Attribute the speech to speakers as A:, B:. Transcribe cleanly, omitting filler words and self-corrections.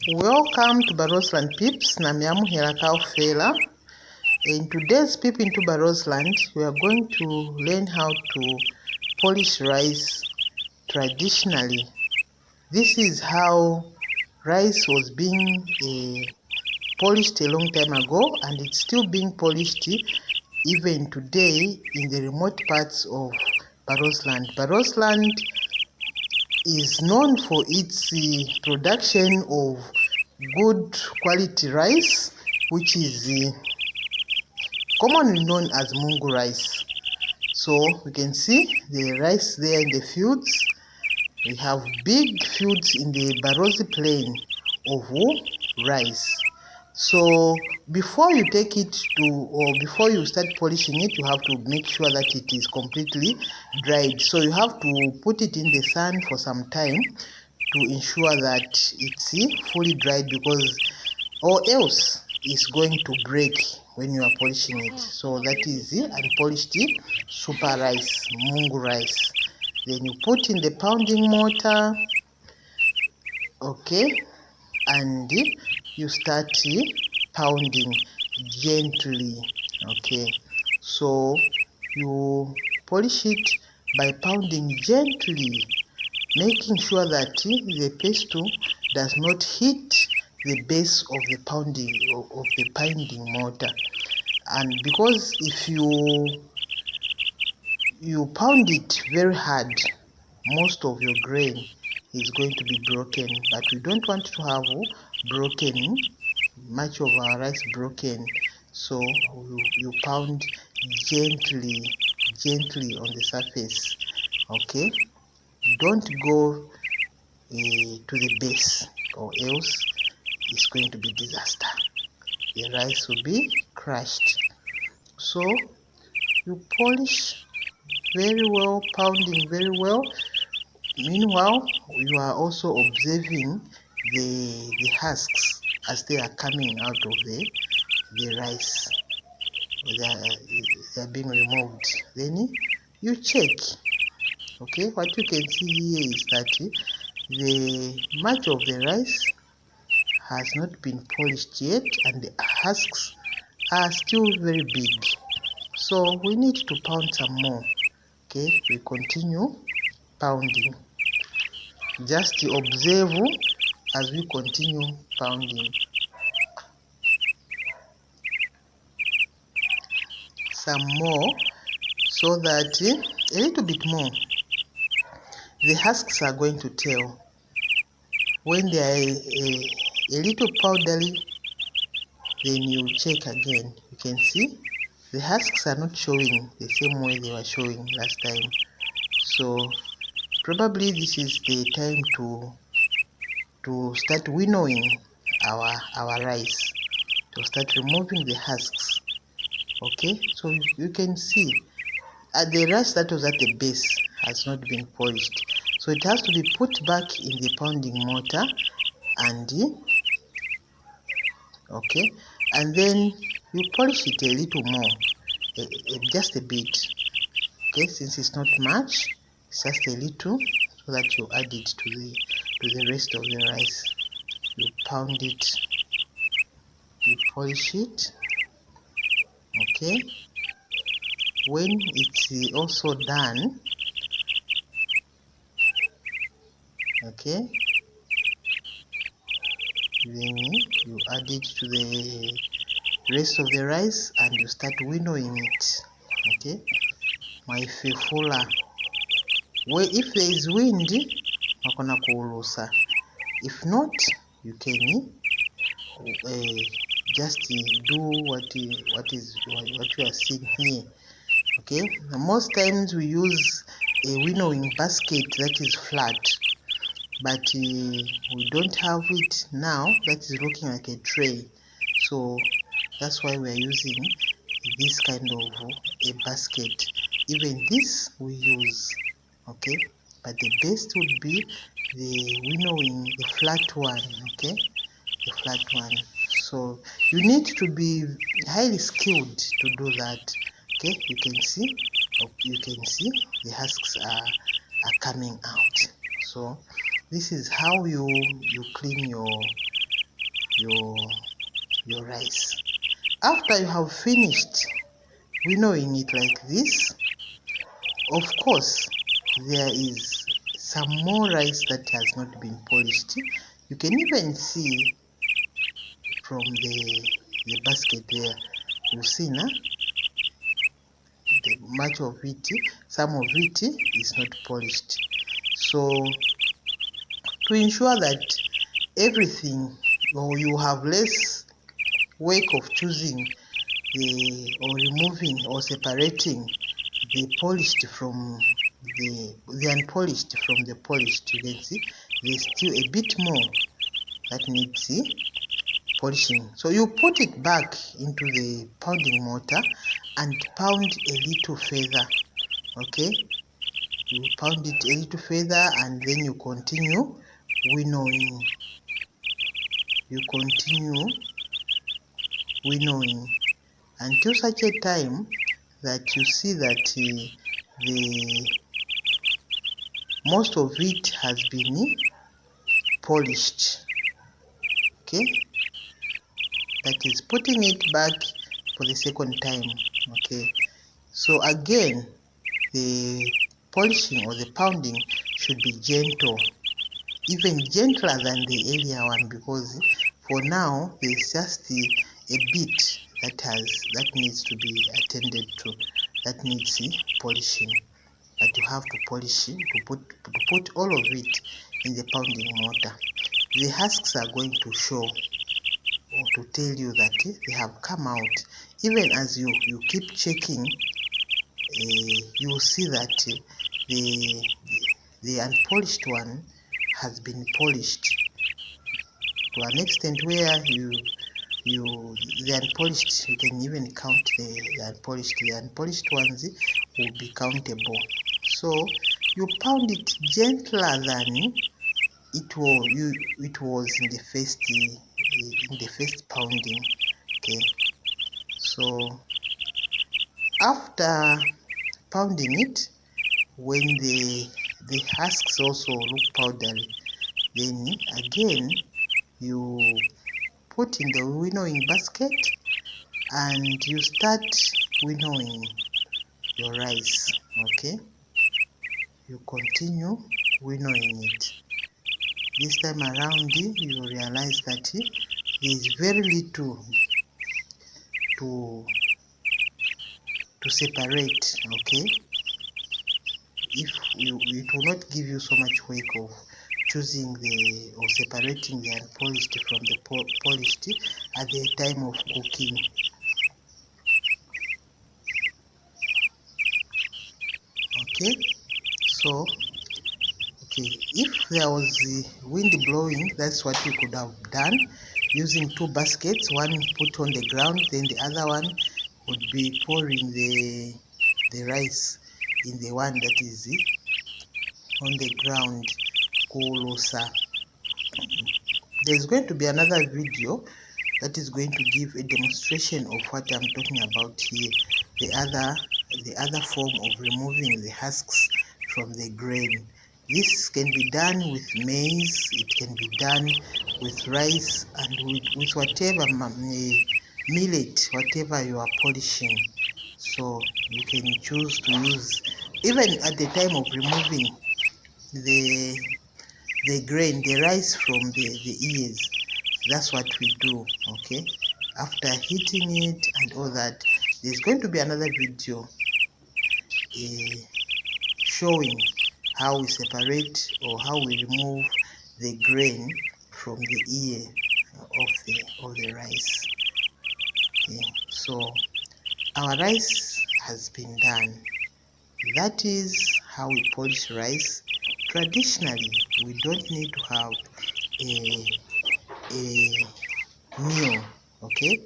A: Welcome to Barrosland Pips. Namyamuhera Kaufela. In today's Pip into Barrosland, we are going to learn how to polish rice traditionally. This is how rice was being polished a long time ago, and it's still being polished even today in the remote parts of Barrosland. Barrosland is known for its production of good quality rice, which is commonly known as Mungu rice. So we can see the rice there in the fields. We have big fields in the Barrozi plain of rice. So before you take it before you start polishing it, you have to make sure that it is completely dried. So you have to put it in the sun for some time to ensure that it's fully dried, because or else it's going to break when you are polishing it. So that is unpolished super rice, Mungu rice. Then you put in the pounding mortar, okay, and you start pounding gently, okay. So you polish it by pounding gently, making sure that the pestle does not hit the base of the pounding mortar. And because if you pound it very hard, most of your grain is going to be broken, but we don't want to have much of our rice broken. So you pound gently on the surface, okay. Don't go to the base, or else it's going to be disaster. The rice will be crushed. So you polish very well, pounding very well. Meanwhile, you are also observing the husks as they are coming out of the rice. They are being removed. Then you check. Okay, what you can see here is that much of the rice has not been polished yet, and the husks are still very big. So we need to pound some more. Okay, we continue pounding. Just observe as we continue pounding. Some more, so that a little bit more. The husks are going to tell. When they are a little powdery, then you check again. You can see the husks are not showing the same way they were showing last time. So probably this is the time to start winnowing our rice, to start removing the husks. Okay, so you can see the rice that was at the base has not been polished, so it has to be put back in the pounding mortar, and okay, and then you polish it a little more, just a bit. Okay, since it's not much, it's just a little, so that you add it to the rest of the rice. You pound it, you polish it. Okay, when it's also done, okay, then you add it to the rest of the rice and you start winnowing it. Okay, mwaifefula. If there is wind, makona kuulusa. If not, you can just do what you are seeing here. Okay, most times we use a winnowing basket that is flat, but we don't have it now that is looking like a tray, so that's why we are using this kind of a basket. Even this we use, okay, but the best would be the winnowing, the flat one, okay, the flat one. So you need to be highly skilled to do that. Okay, you can see the husks are coming out. So this is how you clean your rice. After you have finished winnowing it like this, of course there is some more rice that has not been polished. You can even see from the basket there, you see now much of it, some of it is not polished. So to ensure that everything, or you have less work of choosing or removing or separating the polished from the unpolished from the polished, you can see there's still a bit more that needs polishing. So you put it back into the pounding mortar and pound a little further. Okay, you pound it a little further and then you continue winnowing. You continue winnowing until such a time that you see that the most of it has been polished. Okay, that is putting it back for the second time. Okay, so again the polishing or the pounding should be gentle, even gentler than the earlier one, because for now there's just a bit that needs to be attended to, that needs polishing, but you have to polish it to put all of it in the pounding mortar. The husks are going to show or to tell you that they have come out. Even as you keep checking, you will see that the unpolished one has been polished to an extent where the unpolished, you can even count the unpolished ones will be countable. So you pound it gentler than it was in the first pounding. Okay, so after pounding it, when the husks also look powdery, then again you put in the winnowing basket and you start winnowing your rice. Okay, you continue winnowing it. This time around you realize that there is very little to separate. Okay, it will not give you so much work of choosing or separating the unpolished from the polished at the time of cooking. Okay, so if there was wind blowing, that's what you could have done, using two baskets, one put on the ground, then the other one would be pouring the rice in the one that is on the ground, closer. There's going to be another video that is going to give a demonstration of what I'm talking about here, the other form of removing the husks from the grain. This can be done with maize, it can be done with rice, and with whatever millet, whatever you are polishing. So you can choose to use, even at the time of removing the grain, the rice from the ears. That's what we do. Okay, after heating it and all that, there's going to be another video showing how we separate or how we remove the grain from the ear of the rice. Okay, so our rice has been done. That is how we polish rice. Traditionally, we don't need to have a meal. Okay,